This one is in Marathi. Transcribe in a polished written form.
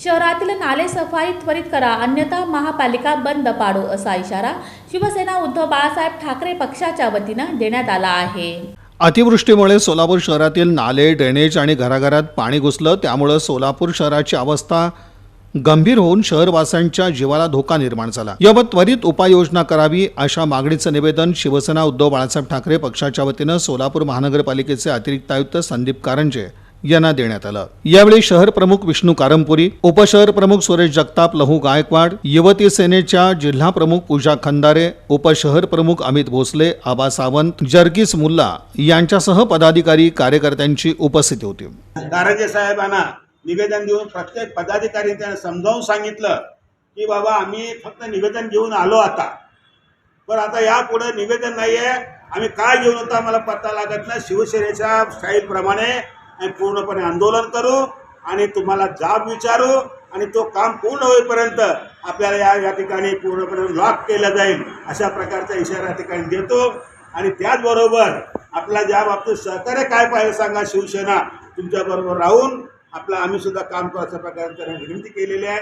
शहरातील नाले सफाई त्वरित करा, अन्यथा महापालिका बंद पाडू, असा इशारा शिवसेना उद्धव बाळासाहेब ठाकरे पक्षाच्या वतीनं देण्यात आला आहे। अतिवृष्टीमुळे सोलापूर शहरातील नाले, ड्रेनेज आणि घराघरात पाणी घुसलं, त्यामुळे सोलापूर शहराची अवस्था गंभीर होऊन शहरवासियांच्या जीवाला धोका निर्माण झाला। याबाबत त्वरित उपाययोजना करावी अशा मागणीचं निवेदन शिवसेना उद्धव बाळासाहेब ठाकरे पक्षाच्या वतीनं सोलापूर महानगरपालिकेचे अतिरिक्त आयुक्त संदीप कारंजे यांना देण्यात आलं। यावेळी शहर प्रमुख विष्णू कारंपुरी, उपशहर प्रमुख सुरेश जगताप, लहू गायकवाड, युवती सेनेच्या जिल्हा प्रमुख पूजा खंदारे, उपशहर प्रमुख अमित भोसले, आबा सावंत, जर्गीस मुल्ला यांच्यासह पदाधिकारी कार्यकर्त्यांची उपस्थिती होती। कारंजे साहेबांना निवेदन देऊन प्रत्येक पदाधिकारी त्यांना समजावून सांगितलं की बाबा आम्ही फक्त निवेदन घेऊन आलो आता, पण आता यापुढे निवेदन नाही आहे, आम्ही काय घेऊन होतो आम्हाला पत्ता लागत नाही। शिवसेनेच्या स्टाईलप्रमाणे आम्ही पूर्णपणे आंदोलन करू आणि तुम्हाला जाब विचारू आणि तो काम पूर्ण होईपर्यंत आपल्याला या ठिकाणी पूर्णपणे लॉक केलं जाईल, अशा प्रकारचा इशारा या ठिकाणी देतो। आणि त्याचबरोबर आपला ज्या बाबतीत सहकार्य काय पाहिजे सांगा, शिवसेना तुमच्याबरोबर राहून आपलं आम्ही सुद्धा काम करू अशा प्रकारे विनंती केलेली आहे।